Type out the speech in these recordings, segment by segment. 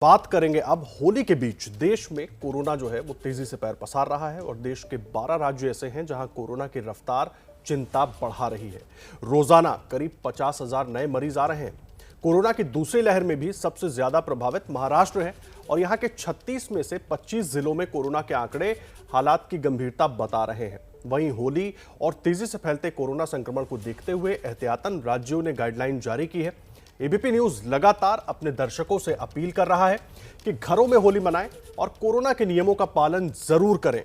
बात करेंगे अब होली के बीच। देश में कोरोना जो है वो तेजी से पैर पसार रहा है और देश के 12 राज्य ऐसे हैं जहां कोरोना की रफ्तार चिंता बढ़ा रही है। रोजाना करीब 50,000 नए मरीज आ रहे हैं। कोरोना की दूसरी लहर में भी सबसे ज्यादा प्रभावित महाराष्ट्र है और यहां के 36 में से 25 जिलों में कोरोना के आंकड़े हालात की गंभीरता बता रहे हैं। वहीं होली और तेजी से फैलते कोरोना संक्रमण को देखते हुए एहतियातन राज्यों ने गाइडलाइन जारी की है। एबीपी न्यूज लगातार अपने दर्शकों से अपील कर रहा है कि घरों में होली मनाएं और कोरोना के नियमों का पालन जरूर करें।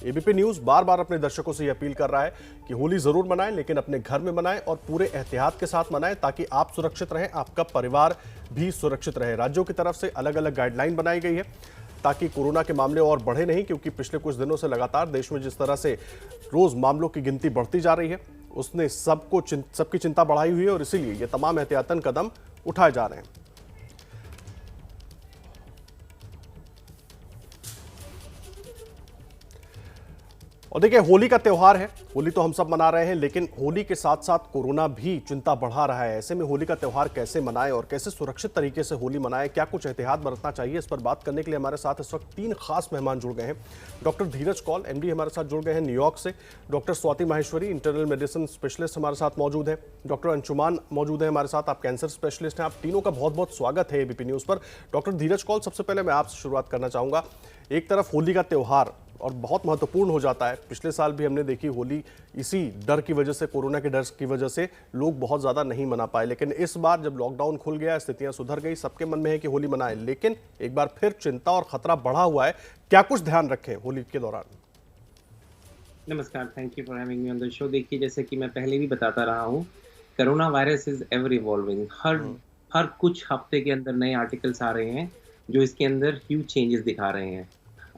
एबीपी न्यूज बार बार अपने दर्शकों से यह अपील कर रहा है कि होली जरूर मनाएं, लेकिन अपने घर में मनाएं और पूरे एहतियात के साथ मनाएं ताकि आप सुरक्षित रहें, आपका परिवार भी सुरक्षित रहे। राज्यों की तरफ से अलग अलग गाइडलाइन बनाई गई है ताकि कोरोना के मामले और बढ़े नहीं, क्योंकि पिछले कुछ दिनों से लगातार देश में जिस तरह से रोज मामलों की गिनती बढ़ती जा रही है उसने सबकी चिंता बढ़ाई हुई है और इसीलिए ये तमाम एहतियातन कदम उठाए जा रहे हैं। और देखिए, होली का त्योहार है, होली तो हम सब मना रहे हैं, लेकिन होली के साथ साथ कोरोना भी चिंता बढ़ा रहा है। ऐसे में होली का त्योहार कैसे मनाएं और कैसे सुरक्षित तरीके से होली मनाएं, क्या कुछ एहतियात बरतना चाहिए, इस पर बात करने के लिए हमारे साथ इस वक्त 3 खास मेहमान जुड़ गए हैं। डॉक्टर धीरज कौल, एमडी हमारे साथ जुड़ गए हैं न्यूयॉर्क से। Doctor Swati Maheshwari, internal medicine specialist हमारे साथ मौजूद है। डॉक्टर अंशुमान मौजूद है हमारे साथ, आप कैंसर स्पेशलिस्ट हैं। आप तीनों का बहुत बहुत स्वागत है एबीपी न्यूज पर। डॉक्टर धीरज कौल, सबसे पहले मैं आपसे शुरुआत करना चाहूंगा। एक तरफ होली का त्योहार और बहुत महत्वपूर्ण हो जाता है। पिछले साल भी हमने देखी होली इसी डर की वजह से, कोरोना के डर की वजह से लोग बहुत ज़्यादा नहीं मना पाए, लेकिन इस बार जब लॉकडाउन खुल गया, स्थितियां सुधर गई, सबके मन में है कि होली मनाएं, लेकिन एक बार फिर चिंता और खतरा बढ़ा हुआ है। क्या कुछ ध्यान रखें होली के दौरान? नमस्कार, thank you for having me on the show. देखिए, जैसे कि मैं पहले भी बताता रहा हूँ, corona virus is ever evolving. हर कुछ हफ्ते के अंदर नए आर्टिकल्स आ रहे हैं जो इसके अंदर ह्यूज चेंजेस दिखा रहे हैं।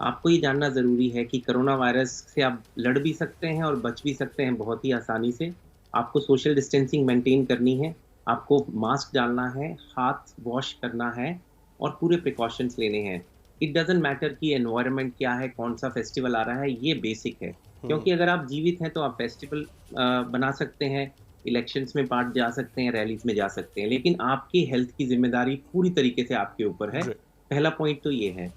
आपको ये जानना ज़रूरी है कि कोरोना वायरस से आप लड़ भी सकते हैं और बच भी सकते हैं बहुत ही आसानी से। आपको सोशल डिस्टेंसिंग मेंटेन करनी है, आपको मास्क डालना है, हाथ वॉश करना है और पूरे प्रिकॉशंस लेने हैं। इट डज़न्ट मैटर कि एनवायरनमेंट क्या है, कौन-सा फेस्टिवल आ रहा है, ये बेसिक है। क्योंकि अगर आप जीवित हैं तो आप फेस्टिवल बना सकते हैं, इलेक्शंस में पार्ट जा सकते हैं, रैलीज़ में जा सकते हैं, लेकिन आपकी हेल्थ की ज़िम्मेदारी पूरी तरीके से आपके ऊपर है। जी। पहला पॉइंट तो ये है।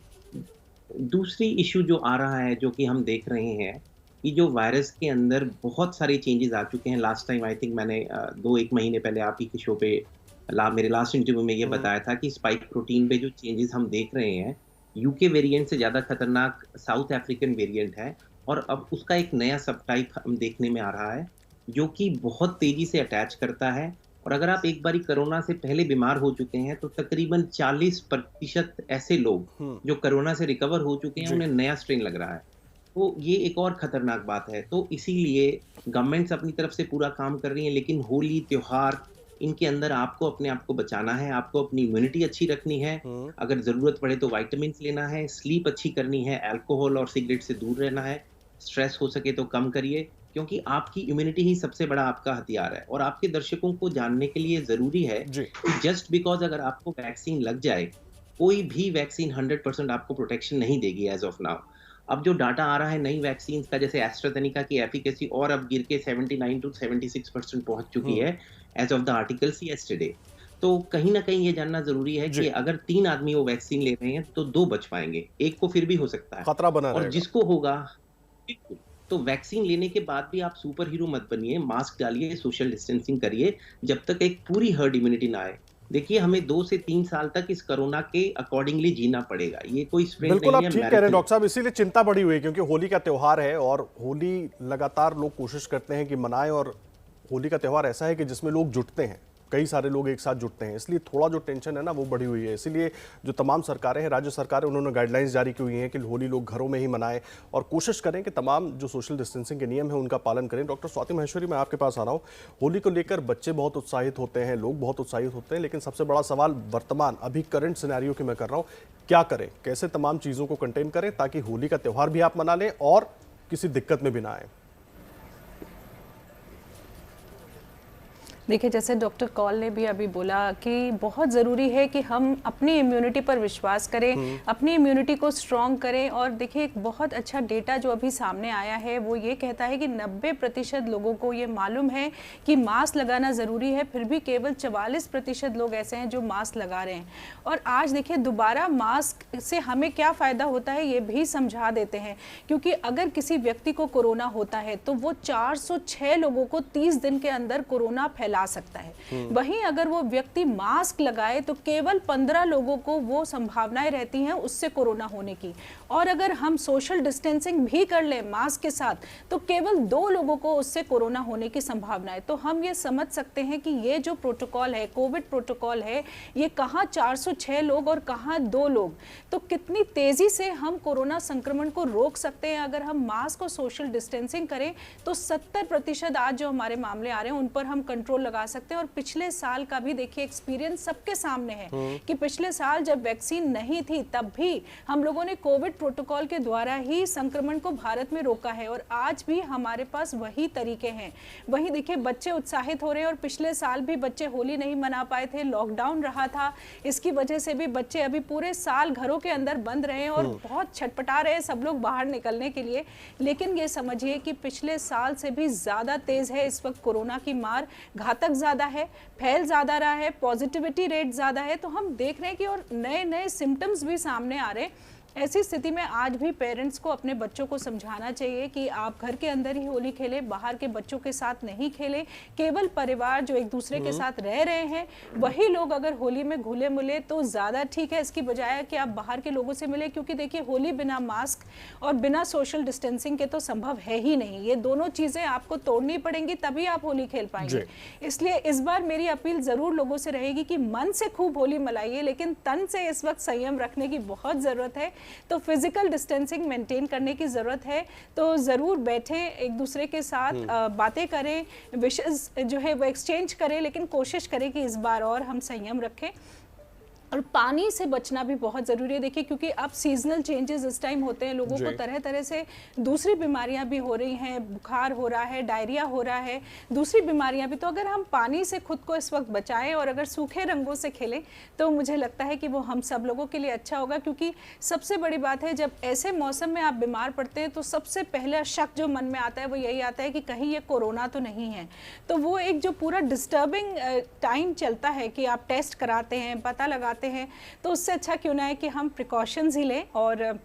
दूसरी इश्यू जो आ रहा है, जो कि हम देख रहे हैं, कि जो वायरस के अंदर बहुत सारे चेंजेस आ चुके हैं। लास्ट टाइम आई थिंक मैंने 2-1 महीने पहले आप ही के शो पे मेरे लास्ट इंटरव्यू में ये बताया था कि स्पाइक प्रोटीन पे जो चेंजेस हम देख रहे हैं, यूके वेरिएंट से ज़्यादा खतरनाक साउथ अफ्रीकन वेरिएंट है और अब उसका एक नया सबटाइप हम देखने में आ रहा है, जो कि बहुत तेज़ी से अटैच करता है। और अगर आप एक बारी कोरोना से पहले बीमार हो चुके हैं, तो तकरीबन 40% ऐसे लोग जो कोरोना से रिकवर हो चुके हैं, जी। उन्हें नया स्ट्रेन लग रहा है। तो ये एक और खतरनाक बात है। तो इसीलिए गवर्नमेंट्स अपनी तरफ से पूरा काम कर रही हैं, लेकिन होली, त्योहार, इनके अंदर आपको अपने आप को बचाना है, आपको अपनी इम्यूनिटी अच्छी रखनी है। अगर ज़रूरत पड़े तो विटामिन्स लेना है, स्लीप अच्छी करनी है, अल्कोहल और सिगरेट से दूर रहना है, स्ट्रेस हो सके तो कम करिए, क्योंकि आपकी इम्यूनिटी ही सबसे बड़ा आपका हथियार है। और आपके दर्शकों को जानने के लिए ज़रूरी है जी। कि जस्ट बिकॉज़ अगर आपको वैक्सीन लग जाए, कोई भी वैक्सीन 100% आपको प्रोटेक्शन नहीं देगी एज़ ऑफ नाउ। अब जो डाटा आ रहा है नई वैक्सीन्स का, जैसे एस्ट्राज़ेनेका की एफिकेसी और अब गिर के 79 टू 76% पहुँच चुकी है as of the articles yesterday. तो कहीं न कहीं ये जानना ज़रूरी है जी। कि अगर 3 आदमी वो वैक्सीन ले रहे हैं, तो 2 बच पाएँगे, 1 को फिर भी हो सकता है। खतरा बना और रहेगा। जिसको होगा, बिल्कुल, तो वैक्सीन लेने के बाद भी आप सुपर हीरो मत बनिए, मास्क डालिए, सोशल डिस्टेंसिंग करिए, जब तक एक पूरी हर्ड इम्यूनिटी ना आए। देखिए, हमें 2 से 3 साल तक इस कोरोना के अकॉर्डिंगली जीना पड़ेगा। ये कोई स्प्रिंट बिल्कुल, नहीं आप है, ठीक कह रहे हैं मैराथन। डॉक्टर साहब, इसीलिए चिंता बढ़ी हुई है क्योंकि होली का त्योहार है और होली लगातार लोग कोशिश करते हैं कि मनाएं, और होली का त्योहार ऐसा है कि जिसमें लोग जुटते हैं, कई सारे लोग एक साथ जुटते हैं, इसलिए थोड़ा जो टेंशन है ना वो बढ़ी हुई है। इसीलिए जो तमाम सरकारें हैं, राज्य सरकारें, उन्होंने गाइडलाइंस जारी की हुई हैं कि होली लोग घरों में ही मनाएं और कोशिश करें कि तमाम जो सोशल डिस्टेंसिंग के नियम हैं उनका पालन करें। डॉक्टर स्वाति माहेश्वरी, मैं आपके पास आ रहा हूँ। होली को लेकर बच्चे बहुत उत्साहित होते हैं, लोग बहुत उत्साहित होते हैं, लेकिन सबसे बड़ा सवाल वर्तमान अभी करंट सिनेरियो की मैं कर रहा हूँ, क्या करें, कैसे तमाम चीज़ों को कंटेन करें ताकि होली का त्यौहार भी आप मना लें और किसी दिक्कत में भी ना आए? देखिए, जैसे डॉक्टर कौल ने भी अभी बोला कि बहुत ज़रूरी है कि हम अपनी इम्यूनिटी पर विश्वास करें, अपनी इम्यूनिटी को स्ट्रॉन्ग करें। और देखिए, एक बहुत अच्छा डेटा जो अभी सामने आया है वो ये कहता है कि 90% लोगों को ये मालूम है कि मास्क लगाना ज़रूरी है, फिर भी केवल 44% लोग ऐसे हैं जो मास्क लगा रहे हैं। और आज देखिए, दोबारा मास्क से हमें क्या फ़ायदा होता है ये भी समझा देते हैं, क्योंकि अगर किसी व्यक्ति को कोरोना होता है तो वो 406 लोगों को 30 दिन के अंदर कोरोना फैला सकता है। वहीं अगर वो व्यक्ति मास्क लगाए तो केवल 15 लोगों को वो संभावनाएं रहती हैं उससे कोरोना होने की। और अगर हम सोशल डिस्टेंसिंग भी कर लें मास्क के साथ तो केवल 2 लोगों को उससे कोरोना होने की संभावना है। तो हम ये समझ सकते हैं कि ये जो प्रोटोकॉल है, कोविड प्रोटोकॉल है, ये कहाँ 406 लोग और कहाँ 2 लोग, तो कितनी तेजी से हम कोरोना संक्रमण को रोक सकते हैं। अगर हम मास्क और सोशल डिस्टेंसिंग करें तो 70% आज जो हमारे मामले आ रहे हैं उन पर हम कंट्रोल लगा सकते हैं। और पिछले साल का भी देखिए एक्सपीरियंस सबके सामने है कि पिछले साल जब वैक्सीन नहीं थी तब भी हम लोगों ने कोविड प्रोटोकॉल के द्वारा ही संक्रमण को भारत में रोका है। और आज भी हमारे पास वही तरीके हैं। वही देखिए, बच्चे उत्साहित हो रहे हैं और पिछले साल भी बच्चे होली नहीं मना पाए थे, लॉकडाउन रहा था, इसकी वजह से भी बच्चे अभी पूरे साल घरों के अंदर बंद रहे हैं और बहुत छटपटा रहे हैं सब लोग बाहर निकलने के लिए। लेकिन ये समझिए कि पिछले साल से भी ज्यादा तेज है इस वक्त कोरोना की मार, घातक ज्यादा है, फैल ज्यादा रहा है, पॉजिटिविटी रेट ज्यादा है। तो हम देख रहे हैं कि और नए नए सिम्टम्स भी सामने आ रहे हैं। ऐसी स्थिति में आज भी पेरेंट्स को अपने बच्चों को समझाना चाहिए कि आप घर के अंदर ही होली खेलें, बाहर के बच्चों के साथ नहीं खेलें। केवल परिवार जो एक दूसरे के साथ रह रहे हैं वही लोग अगर होली में घुले मिले तो ज़्यादा ठीक है, इसकी बजाय कि आप बाहर के लोगों से मिले। क्योंकि देखिए, होली बिना मास्क और बिना सोशल डिस्टेंसिंग के तो संभव है ही नहीं। ये दोनों चीज़ें आपको तोड़नी पड़ेंगी तभी आप होली खेल पाएंगे। इसलिए इस बार मेरी अपील ज़रूर लोगों से रहेगी कि मन से खूब होली मनाइए, लेकिन तन से इस वक्त संयम रखने की बहुत ज़रूरत है। तो फिजिकल डिस्टेंसिंग मेंटेन करने की ज़रूरत है। तो ज़रूर बैठें, एक दूसरे के साथ बातें करें, विशेष जो है वो एक्सचेंज करें, लेकिन कोशिश करें कि इस बार और हम संयम रखें। और पानी से बचना भी बहुत ज़रूरी है। देखिए, क्योंकि अब सीजनल चेंजेस इस टाइम होते हैं, लोगों को तरह तरह से दूसरी बीमारियां भी हो रही हैं, बुखार हो रहा है, डायरिया हो रहा है, दूसरी बीमारियां भी। तो अगर हम पानी से खुद को इस वक्त बचाएं और अगर सूखे रंगों से खेलें तो मुझे लगता है कि वो हम सब लोगों के लिए अच्छा होगा। क्योंकि सबसे बड़ी बात है, जब ऐसे मौसम में आप बीमार पड़ते हैं तो सबसे पहला शक जो मन में आता है वो यही आता है कि कहीं ये कोरोना तो नहीं है। तो वो एक जो पूरा डिस्टर्बिंग टाइम चलता है कि आप टेस्ट कराते हैं, पता लगाते हैं, तो उससे अच्छा क्यों ना है कि हम प्रिकॉशंस ही लें। और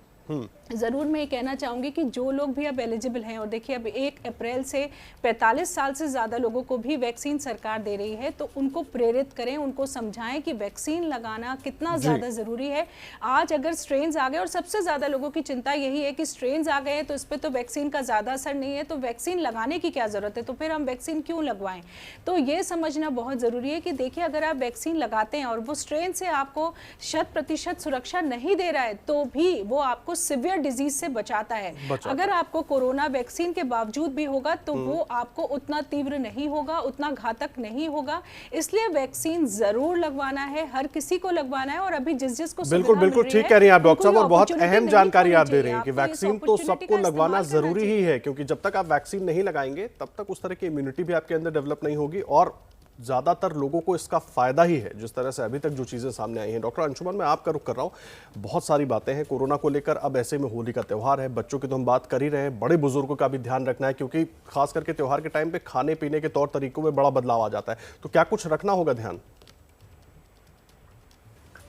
ज़रूर मैं ये कहना चाहूँगी कि जो लोग भी अब एलिजिबल हैं, और देखिए अब 1 अप्रैल से 45 साल से ज़्यादा लोगों को भी वैक्सीन सरकार दे रही है, तो उनको प्रेरित करें, उनको समझाएं कि वैक्सीन लगाना कितना ज़्यादा ज़रूरी है। आज अगर स्ट्रेन्स आ गए, और सबसे ज़्यादा लोगों की चिंता यही है कि स्ट्रेन्स आ गए हैं तो इस पर तो वैक्सीन का ज़्यादा असर नहीं है, तो वैक्सीन लगाने की क्या ज़रूरत है, तो फिर हम वैक्सीन क्यों लगवाएं। तो ये समझना बहुत ज़रूरी है कि देखिए, अगर आप वैक्सीन लगाते हैं और वो स्ट्रेन से आपको 100% सुरक्षा नहीं दे रहा है तो भी वो आपको सिवियर डिजीज से बचाता है। अगर आपको कोरोना वैक्सीन के बावजूद भी होगा तो वो आपको उतना तीव्र नहीं होगा, उतना घातक नहीं होगा। इसलिए वैक्सीन जरूर लगवाना है, हर किसी को लगवाना है। और अभी जिस जिसको बिल्कुल ठीक कह रही हैं आप डॉक्टर साहब, और बहुत अहम जानकारी आप दे रहे हैं कि वैक्सीन तो सबको लगवाना जरूरी ही है। क्योंकि जब तक आप वैक्सीन नहीं लगाएंगे तब तक उस तरह की इम्यूनिटी भी आपके अंदर डेवलप नहीं होगी, और ज्यादातर लोगों को इसका फायदा ही है जिस तरह से अभी तक जो चीजें सामने आई हैं। डॉक्टर अंशुमन, मैं आपका रुख कर रहा हूं, बहुत सारी बातें हैं कोरोना को लेकर। अब ऐसे में होली का त्यौहार है, बच्चों की तो हम बात कर ही रहे हैं, बड़े बुजुर्गों का भी ध्यान रखना है, क्योंकि खास करके त्यौहार के टाइम पे खाने पीने के तौर तरीकों में बड़ा बदलाव आ जाता है। तो क्या कुछ रखना होगा ध्यान?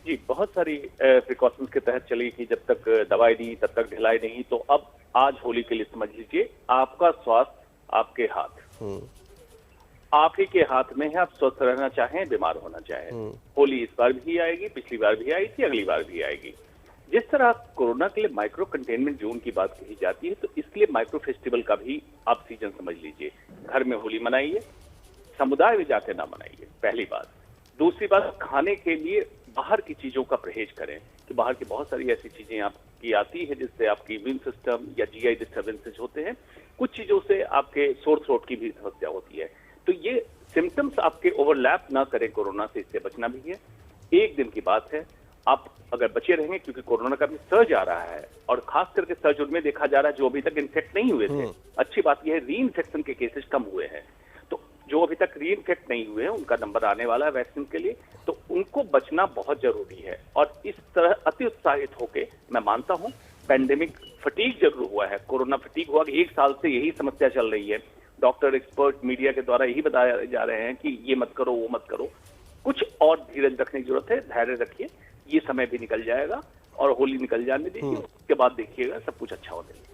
जी, बहुत सारी प्रिकॉशंस के तहत चली कि जब तक दवाई नहीं तब तक ढिलाई नहीं। तो अब आज होली के लिए समझ लीजिए, आपका स्वास्थ्य आपके हाथ, आप ही के हाथ में है। आप स्वस्थ रहना चाहें, बीमार होना चाहें। होली इस बार भी आएगी, पिछली बार भी आई थी, अगली बार भी आएगी। जिस तरह कोरोना के लिए माइक्रो कंटेनमेंट जोन की बात कही जाती है, तो इसके लिए माइक्रो फेस्टिवल का भी आप सीजन समझ लीजिए। घर में होली मनाइए, समुदाय में जाकर ना मनाइए, पहली बात। दूसरी बात, खाने के लिए बाहर की चीजों का परहेज करें, कि बाहर की बहुत सारी ऐसी चीजें आपकी आती है जिससे आपकी इम्यून सिस्टम या जीआई डिस्टर्बेंसेज होते हैं। कुछ चीजों से आपके सोर थ्रोट की भी समस्या होती है। तो ये सिम्टम्स आपके ओवरलैप ना करें कोरोना से, इससे बचना भी है। एक दिन की बात है, आप अगर बचे रहेंगे, क्योंकि कोरोना का भी सर्ज आ रहा है, और खास करके सर्ज उनमें देखा जा रहा है जो अभी तक इन्फेक्ट नहीं हुए थे। अच्छी बात यह है, री इन्फेक्शन के केसेस कम हुए हैं। तो जो अभी तक री इन्फेक्ट नहीं हुए हैं उनका नंबर आने वाला है वैक्सीन के लिए, तो उनको बचना बहुत जरूरी है। और इस तरह अति उत्साहित होके मैं मानता हूं पैंडेमिक फटीग जरूर हुआ है, कोरोना फटीग हुआ कि 1 साल से यही समस्या चल रही है। डॉक्टर, एक्सपर्ट, मीडिया के द्वारा यही बताया जा रहे हैं कि ये मत करो, वो मत करो। कुछ और धीरज रखने की जरूरत है, धैर्य रखिए, ये समय भी निकल जाएगा और होली निकल जाने दीजिए, उसके बाद देखिएगा सब कुछ अच्छा होने लगेगा।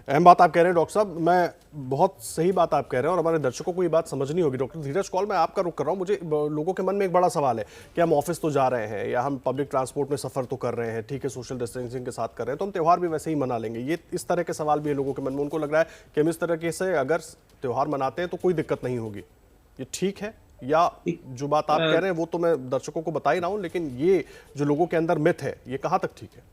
अहम बात आप कह रहे हैं डॉक्टर साहब, मैं बहुत सही बात आप कह रहे हैं और हमारे दर्शकों को ये बात समझनी होगी। डॉक्टर धीरज कौल, मैं आपका रुख कर रहा हूँ। मुझे लोगों के मन में एक बड़ा सवाल है कि हम ऑफिस तो जा रहे हैं या हम पब्लिक ट्रांसपोर्ट में सफर तो कर रहे हैं, ठीक है, सोशल डिस्टेंसिंग के साथ कर रहे हैं, तो हम त्यौहार भी वैसे ही मना लेंगे। ये इस तरह के सवाल भी है लोगों के मन में। उनको लग रहा है कि हम इस तरीके से अगर त्यौहार मनाते हैं तो कोई दिक्कत नहीं होगी। ये ठीक है या जो बात आप कह रहे हैं वो तो मैं दर्शकों को बता ही रहा हूँ, लेकिन ये जो लोगों के अंदर मिथ है ये कहाँ तक ठीक है?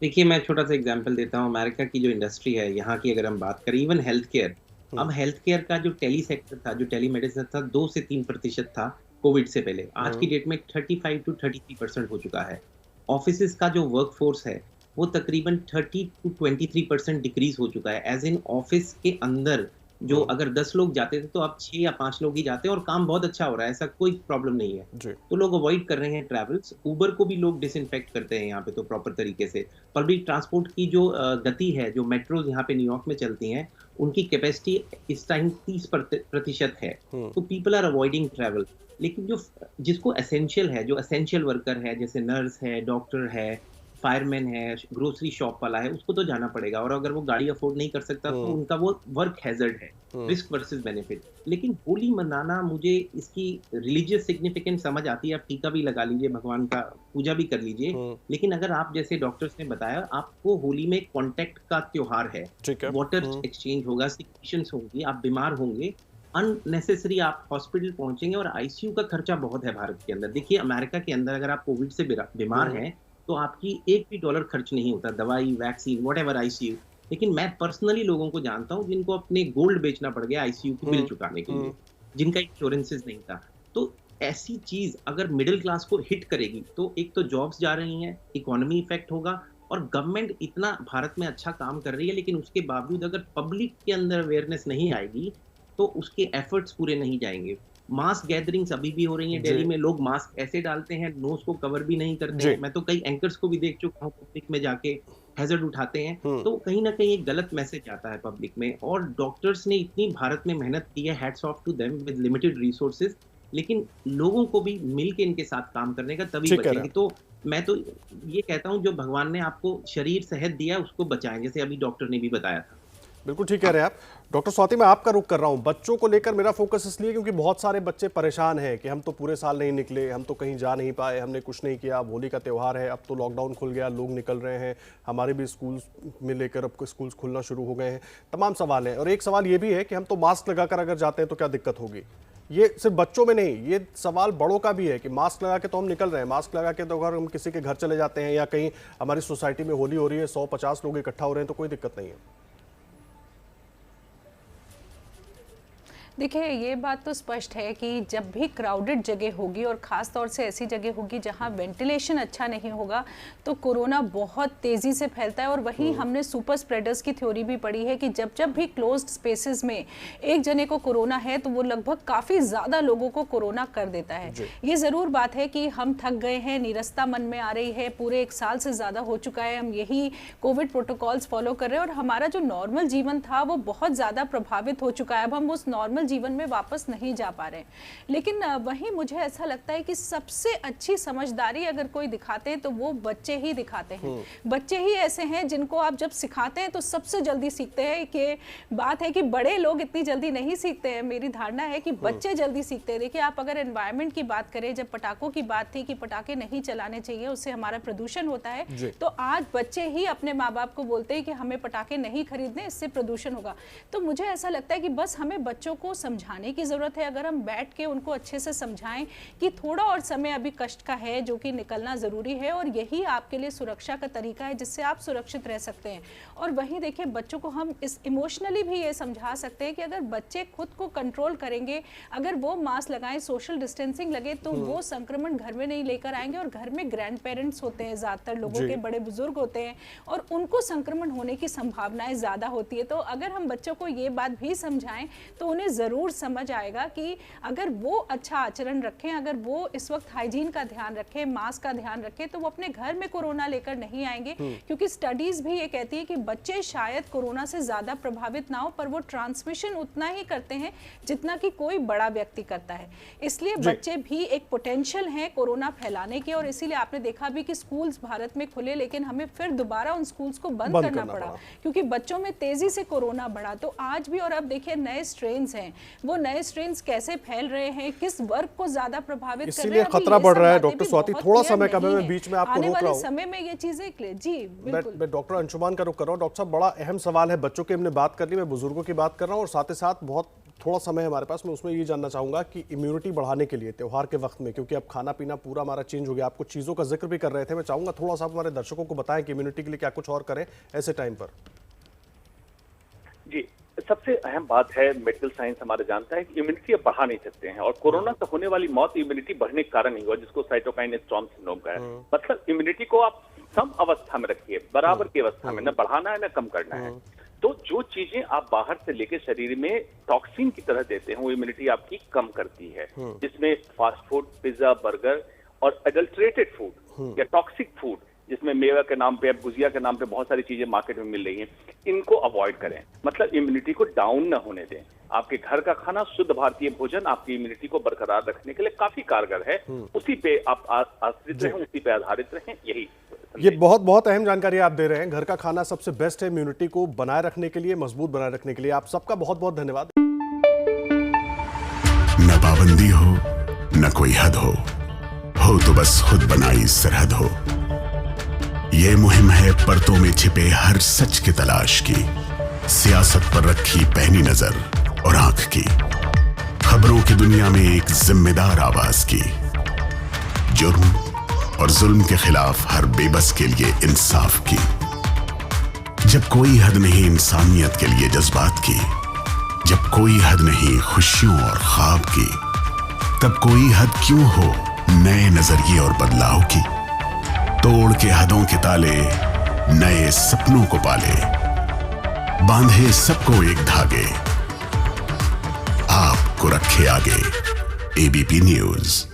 देखिए, मैं छोटा सा एग्जांपल देता हूँ। अमेरिका की जो इंडस्ट्री है, यहाँ की अगर हम बात करें, इवन हेल्थ केयर, अब हेल्थ केयर का जो टेली सेक्टर था, जो टेली मेडिसिन था, 2 से 3% था कोविड से पहले। आज की डेट में 35 to 33% हो चुका है। ऑफिसेज का जो वर्क फोर्स है वो तकरीबन 30 to 23% डिक्रीज हो चुका है। एज इन ऑफिस के अंदर जो अगर 10 लोग जाते थे तो अब 6 या 5 लोग ही जाते हैं और काम बहुत अच्छा हो रहा है, ऐसा कोई प्रॉब्लम नहीं है। तो लोग अवॉइड कर रहे हैं ट्रैवल्स। उबर को भी लोग डिसइंफेक्ट करते हैं यहाँ पे तो प्रॉपर तरीके से। पब्लिक ट्रांसपोर्ट की जो गति है, जो मेट्रोज यहाँ पे न्यूयॉर्क में चलती हैं, उनकी कैपेसिटी इस टाइम 30% है। तो पीपल आर अवॉइडिंग ट्रैवल। लेकिन जो जिसको एसेंशियल है, जो एसेंशियल वर्कर है, जैसे नर्स है, डॉक्टर है, फायरमैन है, ग्रोसरी शॉप वाला है, उसको तो जाना पड़ेगा। और अगर वो गाड़ी अफोर्ड नहीं कर सकता तो उनका वो वर्क हैजर्ड है, रिस्क वर्सेस बेनिफिट। लेकिन होली मनाना, मुझे इसकी रिलीजियस सिग्निफिकेंस समझ आती है। आप टीका भी लगा लीजिए, भगवान का पूजा भी कर लीजिए, लेकिन अगर आप जैसे डॉक्टर्स ने बताया, आपको होली में कॉन्टेक्ट का त्योहार है, वाटर एक्सचेंज होगा, सिचुएशंस होंगी, आप बीमार होंगे, अननेसेसरी आप हॉस्पिटल पहुंचेंगे और आईसीयू का खर्चा बहुत है भारत के अंदर। देखिए, अमेरिका के अंदर अगर आप कोविड से बीमार हैं तो आपकी $1 भी खर्च नहीं होता, दवाई, वैक्सीन, व्हाटएवर, आईसीयू। लेकिन मैं पर्सनली लोगों को जानता हूं जिनको अपने गोल्ड बेचना पड़ गया आईसीयू की बिल चुकाने के लिए, जिनका इंश्योरेंसेस नहीं था। तो ऐसी चीज अगर मिडिल क्लास को हिट करेगी तो एक तो जॉब्स जा रही हैं, इकोनॉमी इफेक्ट होगा, और गवर्नमेंट इतना भारत में अच्छा काम कर रही है, लेकिन उसके बावजूद अगर पब्लिक के अंदर अवेयरनेस नहीं आएगी तो उसके एफर्ट्स पूरे नहीं जाएंगे। मास गैदरिंग्स अभी भी हो रही हैं दिल्ली में, लोग मास्क ऐसे डालते हैं, नोज को कवर भी नहीं करते। मैं तो कई एंकर्स को भी देख चुका हूँ पब्लिक में जाके हैजर्ड उठाते हैं। तो कहीं ना कहीं एक गलत मैसेज आता है पब्लिक में। और डॉक्टर्स ने इतनी भारत में मेहनत की है, hats off to them, with limited resources, लेकिन लोगों को भी मिल के इनके साथ काम करने का तभी बचेगी। तो मैं तो ये कहता हूँ, जो भगवान ने आपको शरीर सेहत दिया उसको बचाएं, जैसे अभी डॉक्टर ने भी बताया था। बिल्कुल ठीक कह रहे हैं आप। डॉक्टर स्वाति, मैं आपका रुख कर रहा हूं। बच्चों को लेकर मेरा फोकस इसलिए क्योंकि बहुत सारे बच्चे परेशान हैं कि हम तो पूरे साल नहीं निकले, हम तो कहीं जा नहीं पाए, हमने कुछ नहीं किया, होली का त्यौहार है, अब तो लॉकडाउन खुल गया, लोग निकल रहे हैं, हमारे भी स्कूल में लेकर अब स्कूल खुलना शुरू हो गए हैं, तमाम सवाल हैं। और एक सवाल ये भी है कि हम तो मास्क लगाकर अगर जाते हैं तो क्या दिक्कत होगी। ये सिर्फ बच्चों में नहीं, ये सवाल बड़ों का भी है कि मास्क लगा के तो हम निकल रहे हैं, मास्क लगा के तो अगर हम किसी के घर चले जाते हैं या कहीं हमारी सोसाइटी में होली हो रही है, 100-50 लोग इकट्ठा हो रहे हैं तो कोई दिक्कत नहीं है। देखिए, ये बात तो स्पष्ट है कि जब भी क्राउडेड जगह होगी और ख़ास तौर से ऐसी जगह होगी जहां वेंटिलेशन अच्छा नहीं होगा तो कोरोना बहुत तेज़ी से फैलता है। और वहीं हमने सुपर स्प्रेडर्स की थ्योरी भी पढ़ी है कि जब जब भी क्लोज्ड स्पेसेस में एक जने को कोरोना है तो वो लगभग काफ़ी ज़्यादा लोगों को कोरोना कर देता है। ये ज़रूर बात है कि हम थक गए हैं, निरस्ता मन में आ रही है, पूरे 1 साल से ज़्यादा हो चुका है, हम यही कोविड प्रोटोकॉल्स फॉलो कर रहे हैं और हमारा जो नॉर्मल जीवन था वो बहुत ज़्यादा प्रभावित हो चुका है। अब हम उस नॉर्मल जीवन में वापस नहीं जा पा रहे। लेकिन वहीं मुझे ऐसा लगता है कि सबसे अच्छी समझदारी अगर कोई दिखाते हैं तो वो बच्चे ही दिखाते हैं। बच्चे ही ऐसे हैं जिनको आप जब सिखाते हैं तो सबसे जल्दी सीखते हैं। कि बात है कि बड़े लोग इतनी जल्दी नहीं सीखते हैं, मेरी धारणा है कि बच्चे जल्दी सीखते हैं। देखिए, आप अगर एनवायरनमेंट की बात करें, जब पटाखों की बात थी कि पटाखे नहीं चलाने चाहिए, उससे हमारा प्रदूषण होता है, तो आज बच्चे ही अपने माँ बाप को बोलते हैं कि हमें पटाखे नहीं खरीदने, इससे प्रदूषण होगा। तो मुझे ऐसा लगता है कि बस हमें बच्चों को समझाने की जरूरत है। अगर हम बैठ के उनको अच्छे से समझाएं कि थोड़ा और समय अभी कष्ट का है, जो कि निकलना जरूरी है और यही आपके लिए सुरक्षा का तरीका है जिससे आप सुरक्षित रह सकते हैं। और वहीं देखिए, बच्चों को हम इस इमोशनली भी ये समझा सकते हैं कि अगर बच्चे खुद को कंट्रोल करेंगे, अगर वो मास्क लगाएं, सोशल डिस्टेंसिंग लगे, तो वो संक्रमण घर में नहीं लेकर आएंगे। और घर में ग्रैंड पेरेंट्स होते हैं, ज्यादातर लोगों के बड़े बुजुर्ग होते हैं और उनको संक्रमण होने की संभावनाएं ज्यादा होती है। तो अगर हम बच्चों को ये बात भी समझाएं तो उन्हें ज़रूर समझ आएगा कि अगर वो अच्छा आचरण रखें, अगर वो इस वक्त हाइजीन का ध्यान रखें, मास्क का ध्यान रखें, तो वो अपने घर में कोरोना लेकर नहीं आएंगे। क्योंकि स्टडीज़ भी ये कहती है कि बच्चे शायद कोरोना से ज़्यादा प्रभावित ना हो, पर वो ट्रांसमिशन उतना ही करते हैं जितना कि कोई बड़ा व्यक्ति करता है। इसलिए बच्चे भी एक पोटेंशियल हैं कोरोना फैलाने के, और इसीलिए आपने देखा भी कि स्कूल्स भारत में खुले, लेकिन हमें फिर दोबारा उन स्कूल्स को बंद करना पड़ा क्योंकि बच्चों में तेजी से कोरोना बढ़ा। तो आज भी, और अब देखिए नए स्ट्रेन्स हैं, वो नए स्ट्रेन्स कैसे फैल रहे हैं, किस वर्ग को ज्यादा प्रभावित कर रहे हैं, इसीलिए खतरा बढ़ रहा है। डॉक्टर स्वाति, थोड़ा समय का मैं बीच में आपको रोक रहा हूं, समय में ये चीजें जी बिल्कुल। मैं डॉक्टर अंशुमान का रुख कर रहा हूं। डॉक्टर साहब, बड़ा अहम सवाल है, बच्चों की हमने बात कर ली, मैं बुजुर्गों की बात कर रहा हूं, और साथ ही साथ बहुत थोड़ा समय हमारे पास, मैं उसमें ये जानना चाहूंगा कि इम्यूनिटी बढ़ाने के लिए त्योहार के वक्त में, क्योंकि अब खाना पीना पूरा हमारा चेंज हो गया, आप कुछ चीज़ों का जिक्र भी कर रहे थे, मैं चाहूंगा थोड़ा सा हमारे दर्शकों को बताएं कि इम्यूनिटी के लिए क्या कुछ और करें ऐसे टाइम पर। जी, सबसे अहम बात है, मेडिकल साइंस हमारा जानता है कि इम्यूनिटी अब बढ़ा नहीं सकते हैं, और कोरोना से होने वाली मौत इम्यूनिटी बढ़ने के कारण नहीं हुआ, जिसको साइटोकाइन स्टॉर्म सिंड्रोम का है। मतलब इम्यूनिटी को आप सम अवस्था में रखिए, बराबर की अवस्था में, न बढ़ाना है न कम करना है। तो जो चीजें आप बाहर से लेके शरीर में टॉक्सिन की तरह देते हैं, वो इम्यूनिटी आपकी कम करती है, जिसमें फास्ट फूड, पिज्जा, बर्गर और एडल्ट्रेटेड फूड या टॉक्सिक फूड, जिसमें मेवा के नाम पे, गुजिया के नाम पे बहुत सारी चीजें मार्केट में मिल रही हैं, इनको अवॉइड करें। मतलब इम्यूनिटी को डाउन न होने दें। आपके घर का खाना, शुद्ध भारतीय भोजन आपकी इम्यूनिटी को बरकरार रखने के लिए काफी कारगर है। उसी पे आप आश्रित रहें, उसी पे आधारित रहें। यही ये बहुत बहुत अहम जानकारी आप दे रहे हैं। घर का खाना सबसे बेस्ट है इम्यूनिटी को बनाए रखने के लिए, मजबूत बनाए रखने के लिए। आप सबका बहुत बहुत धन्यवाद। न पाबंदी हो न कोई हद हो तो बस खुद बनाई सरहद हो। ये मुहिम है परतों में छिपे हर सच की तलाश की, सियासत पर रखी पैनी नजर और आंख की, खबरों की दुनिया में एक जिम्मेदार आवाज की, जुर्म और जुल्म के खिलाफ हर बेबस के लिए इंसाफ की। जब कोई हद नहीं इंसानियत के लिए जज्बात की, जब कोई हद नहीं खुशियों और ख्वाब की, तब कोई हद क्यों हो नए नजरिए और बदलाव की। तोड़ के हदों के ताले, नए सपनों को पाले, बांधे सबको एक धागे, आपको रखे आगे। ABP news.